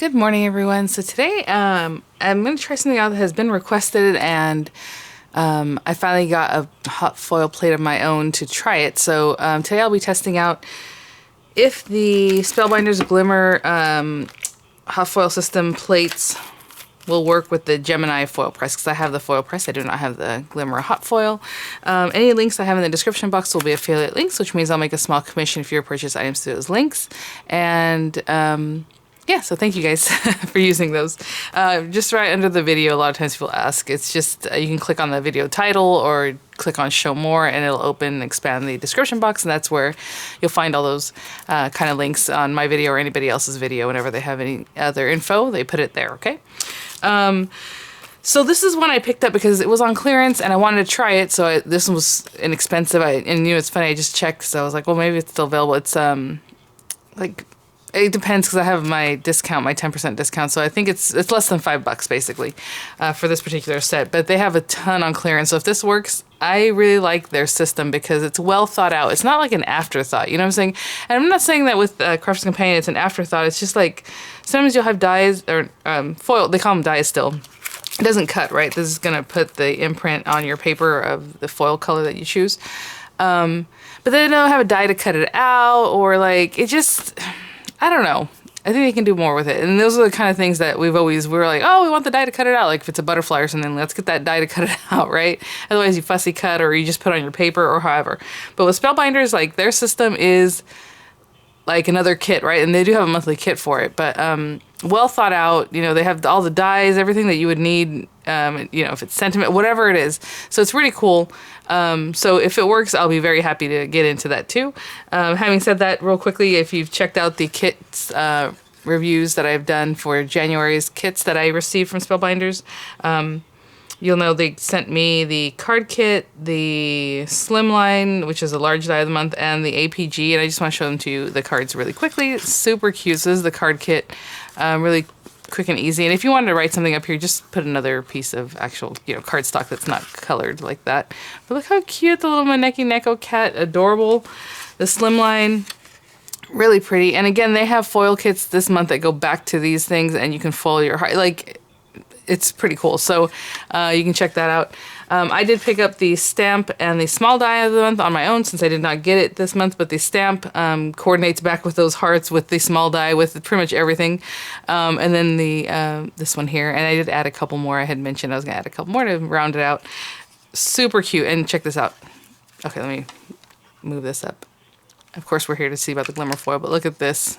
Good morning, everyone. So today I'm going to try something out that has been requested, and I finally got a hot foil plate of my own to try it. So today I'll be testing out if the Spellbinders Glimmer hot foil system plates will work with the Gemini foil press, because I have the foil press. I do not have the Glimmer hot foil. Any links I have in the description box will be affiliate links, which means I'll make a small commission if you purchase items through those links. And yeah, so thank you guys for using those. Just right under the video, a lot of times people ask. It's just, you can click on the video title or click on show more, and it'll open and expand the description box, and that's where you'll find all those kind of links on my video or anybody else's video. Whenever they have any other info, they put it there, okay? So this is one I picked up because it was on clearance and I wanted to try it. So this one was inexpensive. And you know, it's funny, I just checked, so I was like, well, maybe it's still available. It's like, it depends, because I have my discount, my 10% discount. So I think it's less than $5 basically for this particular set. But they have a ton on clearance. So if this works, I really like their system because it's well thought out. It's not like an afterthought. You know what I'm saying? And I'm not saying that with Crafter's Companion it's an afterthought. It's just like sometimes you'll have dies or foil. They call them dies still. It doesn't cut, right? This is going to put the imprint on your paper of the foil color that you choose. But they don't have a die to cut it out, or like it just... I don't know. I think they can do more with it. And those are the kind of things that we're like, oh, we want the die to cut it out. Like if it's a butterfly or something, let's get that die to cut it out, right? Otherwise you fussy cut or you just put on your paper or however. But with Spellbinders, like their system is like another kit, right? And they do have a monthly kit for it, but well thought out. You know, they have all the dies, everything that you would need, you know, if it's sentiment, whatever it is. So it's really cool. So if it works, I'll be very happy to get into that too. Having said that, real quickly, if you've checked out the kits reviews that I've done for January's kits that I received from Spellbinders, you'll know they sent me the card kit, the Slimline, which is a large die of the month, and the APG, and I just want to show them to you, the cards really quickly. It's super cute. So this is the card kit, really quick and easy. And if you wanted to write something up here, just put another piece of actual, you know, cardstock that's not colored like that. But look how cute the little Maneki Neko cat, adorable. The Slimline, really pretty. And again, they have foil kits this month that go back to these things, and you can foil your heart. Like, it's pretty cool. So you can check that out. I did pick up the stamp and the small die of the month on my own since I did not get it this month, but the stamp coordinates back with those hearts with the small die with pretty much everything. And then the this one here, and I did add a couple more. I had mentioned I was going to add a couple more to round it out. Super cute. And check this out. Okay, let me move this up. Of course, we're here to see about the glimmer foil, but look at this.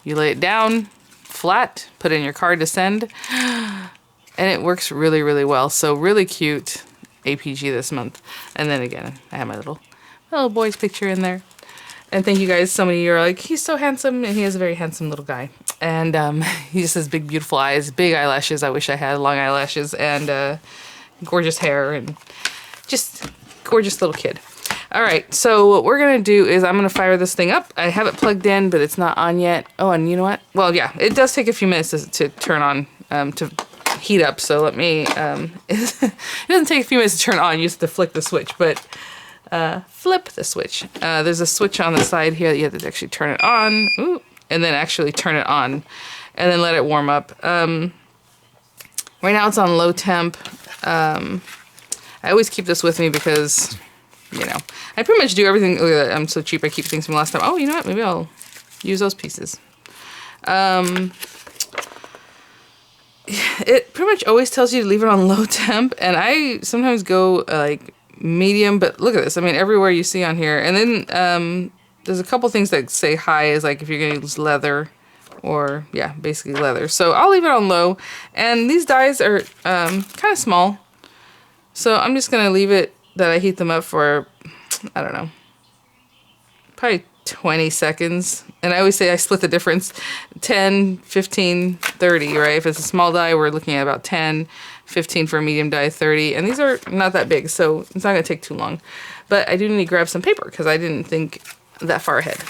You lay it down flat, put in your card to send, and it works really, really well. So really cute APG this month. And then again, I have my little boy's picture in there. And thank you guys. So many of you are like, he's so handsome, and he is a very handsome little guy. And he just has big, beautiful eyes, big eyelashes. I wish I had long eyelashes, and gorgeous hair, and just gorgeous little kid. All right, so what we're gonna do is I'm gonna fire this thing up. I have it plugged in, but it's not on yet. Oh, and you know what? Well, yeah, it does take a few minutes to turn on, to heat up. So let me, it doesn't take a few minutes to turn on. You just have to flick the switch, but flip the switch. There's a switch on the side here that you have to actually turn it on. Ooh, and then actually turn it on, and then let it warm up. Right now it's on low temp. I always keep this with me because, you know, I pretty much do everything. Look at that, I'm so cheap. I keep things from last time. Oh, you know what? Maybe I'll use those pieces. It pretty much always tells you to leave it on low temp, and I sometimes go like medium, but look at this. I mean, everywhere you see on here. And then there's a couple things that say high, is like if you're gonna use leather, or yeah, basically leather. So I'll leave it on low. And these dies are kind of small, so I'm just gonna leave it that I heat them up for, I don't know, probably 20 seconds. And I always say I split the difference, 10, 15, 30, right? If it's a small die, we're looking at about 10, 15 for a medium die, 30. And these are not that big, so it's not gonna take too long. But I do need to grab some paper because I didn't think that far ahead.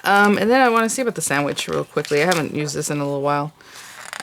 And then I wanna see about the sandwich real quickly. I haven't used this in a little while.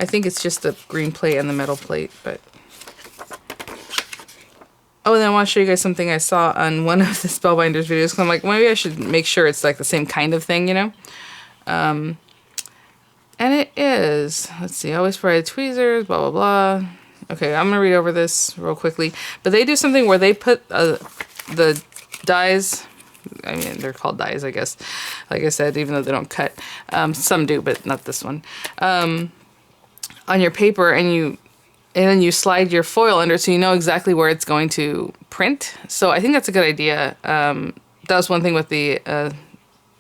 I think it's just the green plate and the metal plate, but. Oh, and then I want to show you guys something I saw on one of the Spellbinders videos. 'Cause I'm like, maybe I should make sure it's like the same kind of thing, you know? And it is, let's see, always provide tweezers, blah, blah, blah. Okay, I'm gonna read over this real quickly. But they do something where they put the dies, I mean, they're called dies, I guess. Like I said, even though they don't cut. Some do, but not this one. On your paper, and then you slide your foil under so you know exactly where it's going to print. So I think that's a good idea. That was one thing with the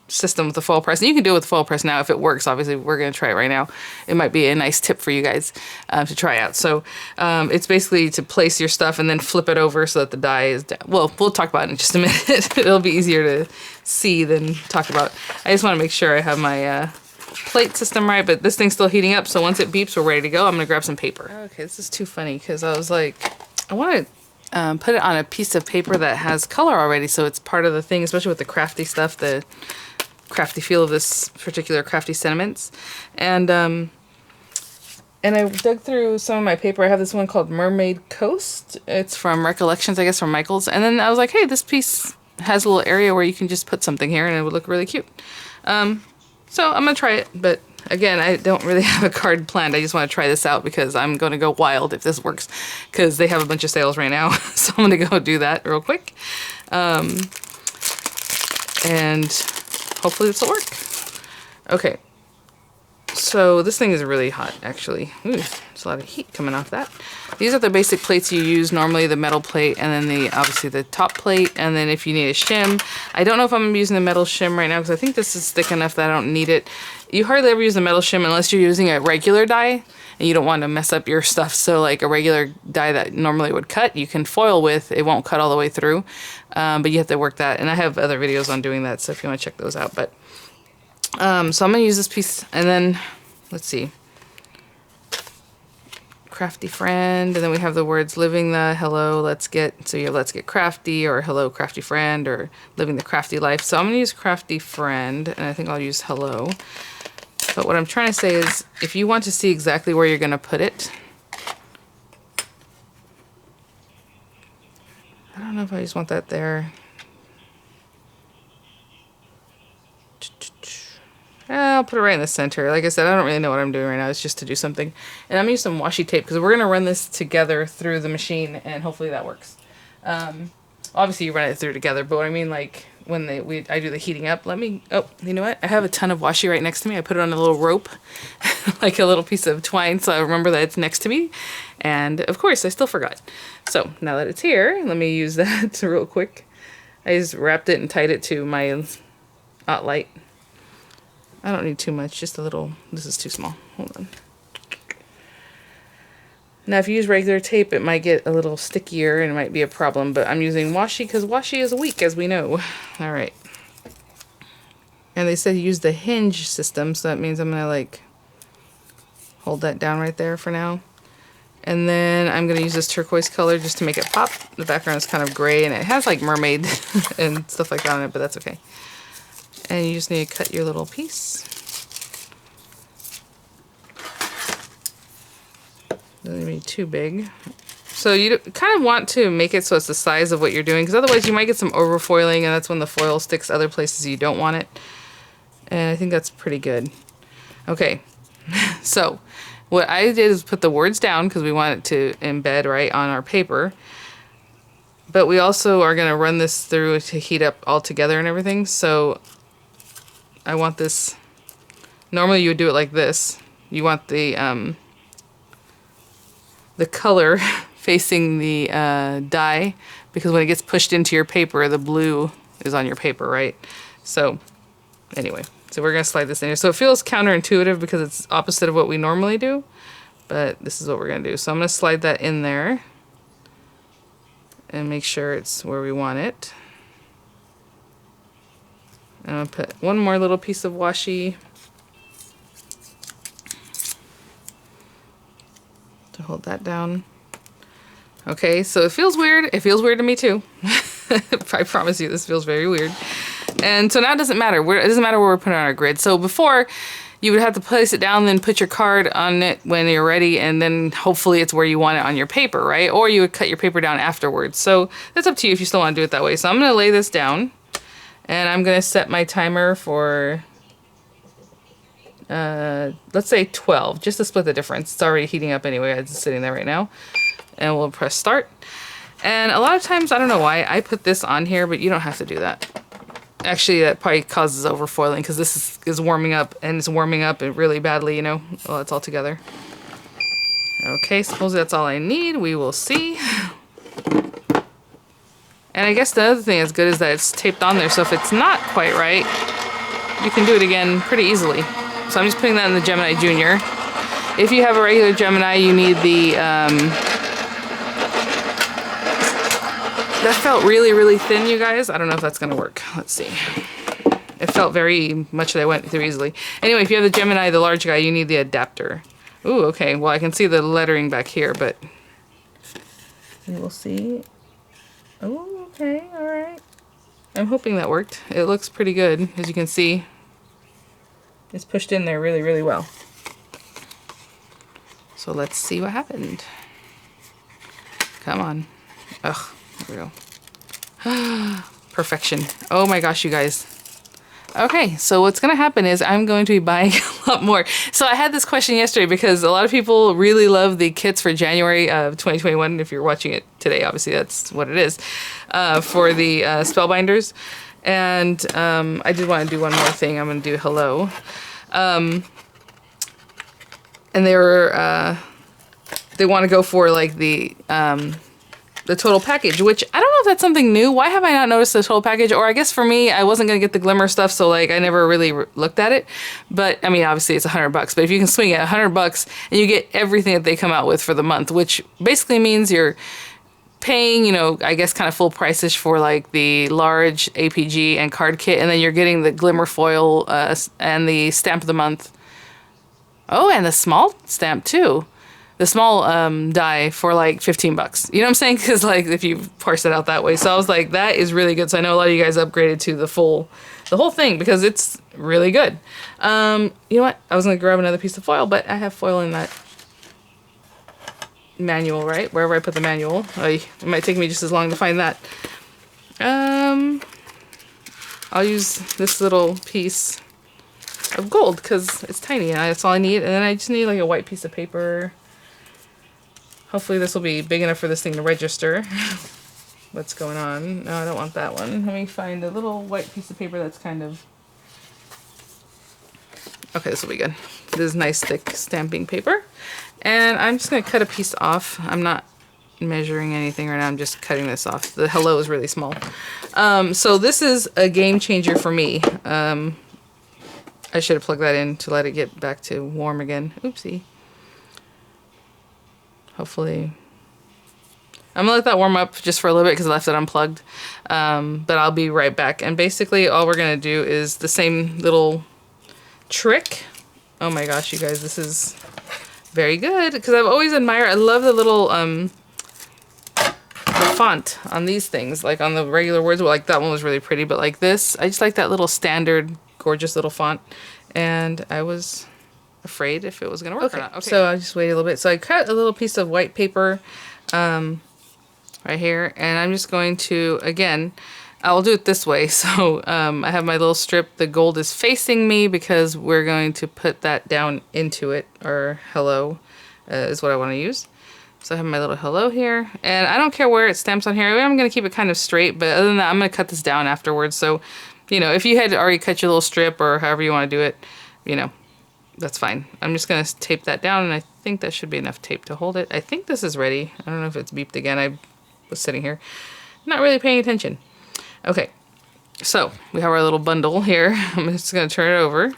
system with the foil press. And you can do it with the foil press now if it works. Obviously, we're going to try it right now. It might be a nice tip for you guys to try out. So it's basically to place your stuff and then flip it over so that the die is down. Well, we'll talk about it in just a minute. It'll be easier to see than talk about. I just want to make sure I have my plate system right, but this thing's still heating up, so once it beeps, we're ready to go. I'm gonna grab some paper. Okay, this is too funny because I was like, I want to put it on a piece of paper that has color already, so it's part of the thing, especially with the crafty stuff, the crafty feel of this particular crafty sentiments. And I dug through some of my paper. I have this one called Mermaid Coast. It's from Recollections, I guess, from Michael's. And then I was like, hey, this piece has a little area where you can just put something here and it would look really cute. So I'm going to try it, but again, I don't really have a card planned. I just want to try this out because I'm going to go wild if this works, because they have a bunch of sales right now. So I'm going to go do that real quick. And hopefully this will work. Okay. So this thing is really hot, actually. Ooh, there's a lot of heat coming off that. These are the basic plates you use normally, the metal plate, and then obviously the top plate, and then if you need a shim. I don't know if I'm using the metal shim right now because I think this is thick enough that I don't need it. You hardly ever use the metal shim unless you're using a regular die and you don't want to mess up your stuff. So like a regular die that normally would cut, you can foil with. It won't cut all the way through, but you have to work that. And I have other videos on doing that, so if you want to check those out. But so I'm going to use this piece, and then, let's see, crafty friend, and then we have the words living the hello, let's get, so you have let's get crafty, or hello crafty friend, or living the crafty life. So I'm going to use crafty friend, and I think I'll use hello. But what I'm trying to say is, if you want to see exactly where you're going to put it, I don't know if I just want that there. I'll put it right in the center. Like I said, I don't really know what I'm doing right now. It's just to do something. And I'm going to use some washi tape because we're going to run this together through the machine, and hopefully that works. Obviously, you run it through together, but what I mean, like, when I do the heating up, oh, you know what? I have a ton of washi right next to me. I put it on a little rope, like a little piece of twine, so I remember that it's next to me. And, of course, I still forgot. So, now that it's here, let me use that real quick. I just wrapped it and tied it to my light. I don't need too much, just a little. This is too small. Hold on. Now, if you use regular tape, it might get a little stickier and it might be a problem, but I'm using washi because washi is weak, as we know. All right. And they said use the hinge system, so that means I'm going to, like, hold that down right there for now. And then I'm going to use this turquoise color just to make it pop. The background is kind of gray, and it has, like, mermaid and stuff like that on it, but that's okay. And you just need to cut your little piece. Doesn't need too big. So you kind of want to make it so it's the size of what you're doing, because otherwise you might get some overfoiling, and that's when the foil sticks other places you don't want it. And I think that's pretty good. Okay, so what I did is put the words down because we want it to embed right on our paper. But we also are going to run this through to heat up all together and everything. So I want this, normally you would do it like this. You want the color facing the die, because when it gets pushed into your paper, the blue is on your paper, right? So anyway, so we're going to slide this in here. So it feels counterintuitive because it's opposite of what we normally do, but this is what we're going to do. So I'm going to slide that in there and make sure it's where we want it. And I'm going to put one more little piece of washi to hold that down. Okay, so it feels weird. It feels weird to me too. I promise you, this feels very weird. And so now it doesn't matter. It doesn't matter where we're putting it on our grid. So before, you would have to place it down, then put your card on it when you're ready, and then hopefully it's where you want it on your paper, right? Or you would cut your paper down afterwards. So that's up to you if you still want to do it that way. So I'm going to lay this down. And I'm going to set my timer for let's say 12, just to split the difference. It's already heating up anyway. It's sitting there right now. And we'll press start. And a lot of times, I don't know why, I put this on here, but you don't have to do that. Actually, that probably causes overfoiling because this is warming up, and it's warming up really badly, you know. Well, it's all together. Okay, suppose that's all I need. We will see. And I guess the other thing that's good is that it's taped on there, so if it's not quite right, you can do it again pretty easily. So I'm just putting that in the Gemini Junior. If you have a regular Gemini, you need the... That felt really, really thin, you guys. I don't know if that's going to work. Let's see. It felt very much that I went through easily. Anyway, if you have the Gemini, the large guy, you need the adapter. Ooh, okay. Well, I can see the lettering back here, but... We will see. Oh, okay. All right. I'm hoping that worked. It looks pretty good, as you can see. It's pushed in there really, really well. So let's see what happened. Come on. Ugh. There we go. Perfection. Oh my gosh, you guys. Okay, so what's going to happen is I'm going to be buying a lot more. So I had this question yesterday because a lot of people really love the kits for January of 2021. If you're watching it today, obviously that's what it is, for the Spellbinders. And I did want to do one more thing. I'm going to do hello. And they want to go for like the total package, which I don't know if that's something new. Why have I not noticed the total package? Or I guess for me, I wasn't going to get the Glimmer stuff, so like I never really looked at it. But I mean, obviously it's $100, but if you can swing it $100 and you get everything that they come out with for the month, which basically means you're paying, you know, I guess kind of full price-ish for like the large APG and card kit, and then you're getting the Glimmer foil and the stamp of the month. Oh, and the small stamp too. The small die for like $15. You know what I'm saying? Because like if you parse it out that way. So I was like, that is really good. So I know a lot of you guys upgraded to the whole thing because it's really good. You know what? I was going to grab another piece of foil, but I have foil in that manual, right? Wherever I put the manual. It might take me just as long to find that. I'll use this little piece of gold because it's tiny and that's all I need. And then I just need like a white piece of paper. Hopefully this will be big enough for this thing to register. What's going on? No, I don't want that one. Let me find a little white piece of paper that's kind of... Okay, this will be good. This is nice thick stamping paper. And I'm just going to cut a piece off. I'm not measuring anything right now. I'm just cutting this off. The hello is really small. So this is a game changer for me. I should have plugged that in to let it get back to warm again. Oopsie. Hopefully. I'm gonna let that warm up just for a little bit because I left it unplugged. But I'll be right back. And basically all we're gonna do is the same little trick. Oh my gosh, you guys, this is very good because I've always admired, I love the little the font on these things, like on the regular words. Well, like that one was really pretty, but like this, I just like that little standard gorgeous little font. And I was afraid if it was gonna work or not. Okay, so I just waited a little bit. So I cut a little piece of white paper right here, and I'm just going to, again, I'll do it this way. So I have my little strip. The gold is facing me because we're going to put that down into it, or hello is what I want to use. So I have my little hello here, and I don't care where it stamps on here. I'm going to keep it kind of straight, but other than that, I'm going to cut this down afterwards. So, you know, if you had already cut your little strip or however you want to do it, you know, that's fine. I'm just going to tape that down, and I think that should be enough tape to hold it. I think this is ready. I don't know if it's beeped again. I was sitting here not really paying attention. Okay, so we have our little bundle here. I'm just going to turn it over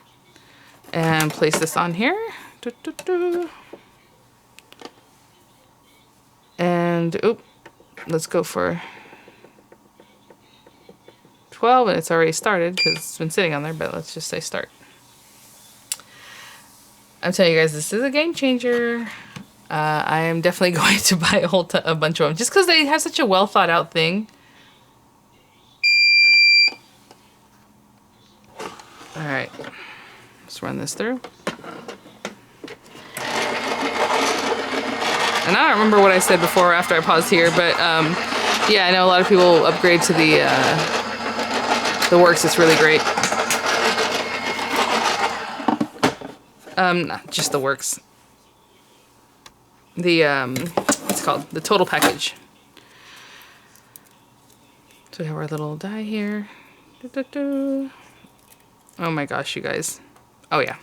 and place this on here. And, oop, let's go for 12, and it's already started because it's been sitting on there, but let's just say start. I'm telling you guys, this is a game changer. I am definitely going to buy a bunch of them just because they have such a well thought out thing. All right, let's run this through. And I don't remember what I said before or after I paused here, but yeah, I know a lot of people upgrade to the works. It's really great. Not just the works. The, what's it called? The total package. So we have our little die here. Oh my gosh, you guys. Oh yeah.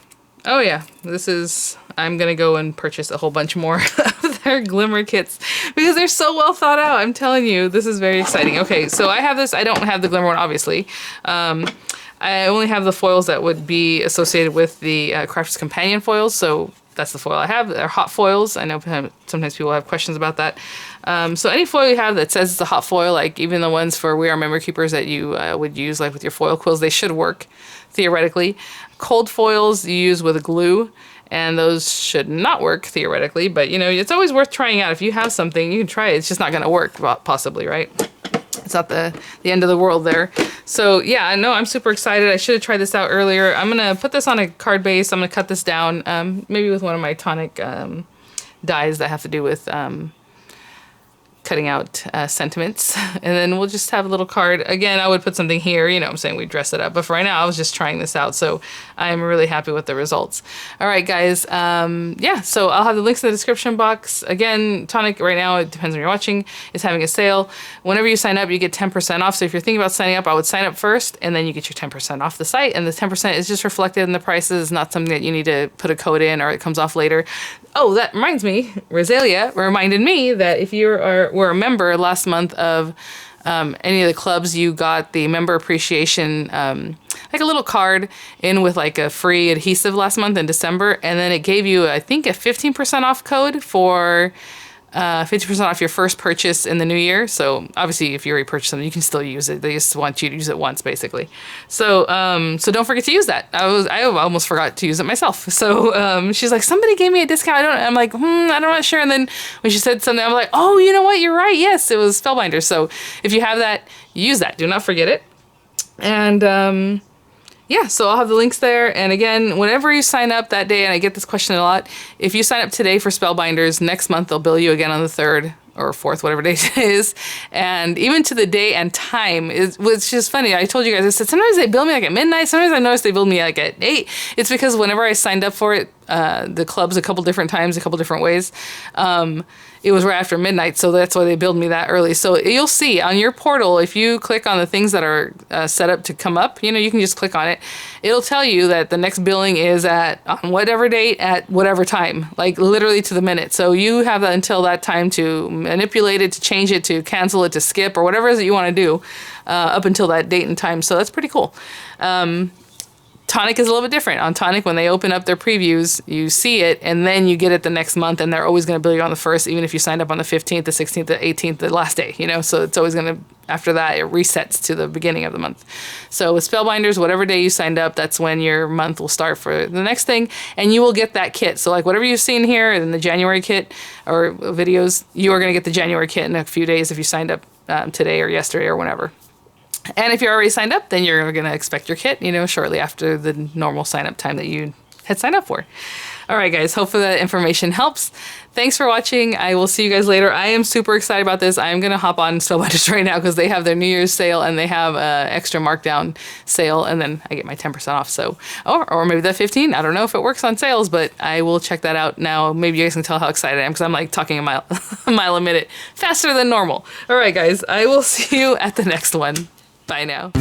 Oh yeah. This is, I'm gonna go and purchase a whole bunch more of their glimmer kits because they're so well thought out. I'm telling you, this is very exciting. Okay, so I have this. I don't have the glimmer one, obviously. I only have the foils that would be associated with the Crafter's Companion foils, so that's the foil I have. They're hot foils. I know sometimes people have questions about that. So any foil you have that says it's a hot foil, like even the ones for We Are Memory Keepers that you would use like with your foil quills, they should work theoretically. Cold foils you use with glue, and those should not work theoretically, but you know, it's always worth trying out. If you have something, you can try it. It's just not going to work, possibly, right? It's not the end of the world there. So yeah, I know I'm super excited. I should have tried this out earlier. I'm going to put this on a card base. I'm going to cut this down, maybe with one of my tonic dies that have to do with cutting out sentiments, and then we'll just have a little card. Again, I would put something here, you know what I'm saying, we dress it up, but for right now I was just trying this out, so I'm really happy with the results. All right guys, yeah, so I'll have the links in the description box. Again, tonic right now, it depends on you're watching, is having a sale. Whenever you sign up, you get 10% off, so if you're thinking about signing up, I would sign up first, and then you get your 10% off the site, and the 10% is just reflected in the prices. It's not something that you need to put a code in or it comes off later. Oh, that reminds me, Rosalia reminded me that if you were a member last month of any of the clubs, you got the member appreciation, like a little card in with like a free adhesive last month in December. And then it gave you, I think, a 15% off code for 50% off your first purchase in the new year. So obviously if you already purchased them, you can still use it. They just want you to use it once, basically. So so don't forget to use that. I almost forgot to use it myself. So she's like, somebody gave me a discount. I'm like, I'm not sure. And then when she said something, I'm like, oh, you know what? You're right. Yes, it was Spellbinders. So if you have that, use that. Do not forget it. And yeah, so I'll have the links there. And again, whenever you sign up that day, and I get this question a lot, if you sign up today for Spellbinders, next month they'll bill you again on the 3rd or 4th, whatever day it is. And even to the day and time, which is funny. I told you guys, I said, sometimes they bill me like at midnight. Sometimes I notice they bill me like at 8. It's because whenever I signed up for it, the clubs a couple different times, a couple different ways, it was right after midnight, so that's why they billed me that early. So you'll see on your portal, if you click on the things that are set up to come up, you know, you can just click on it. It'll tell you that the next billing is on whatever date at whatever time, like literally to the minute. So you have that until that time to manipulate it, to change it, to cancel it, to skip, or whatever it is that you want to do up until that date and time. So that's pretty cool. Tonic is a little bit different. On Tonic, when they open up their previews, you see it, and then you get it the next month, and they're always going to bill you on the 1st, even if you signed up on the 15th, the 16th, the 18th, the last day, you know? So it's always going to, after that, it resets to the beginning of the month. So with Spellbinders, whatever day you signed up, that's when your month will start for the next thing, and you will get that kit. So like whatever you've seen here in the January kit or videos, you are going to get the January kit in a few days if you signed up today or yesterday or whenever. And if you're already signed up, then you're going to expect your kit, you know, shortly after the normal sign-up time that you had signed up for. All right, guys, hopefully that information helps. Thanks for watching. I will see you guys later. I am super excited about this. I'm going to hop on Spellbinders right now because they have their New Year's sale and they have an extra markdown sale, and then I get my 10% off. So, or maybe that 15. I don't know if it works on sales, but I will check that out now. Maybe you guys can tell how excited I am because I'm like talking a mile a minute faster than normal. All right, guys, I will see you at the next one. Bye now.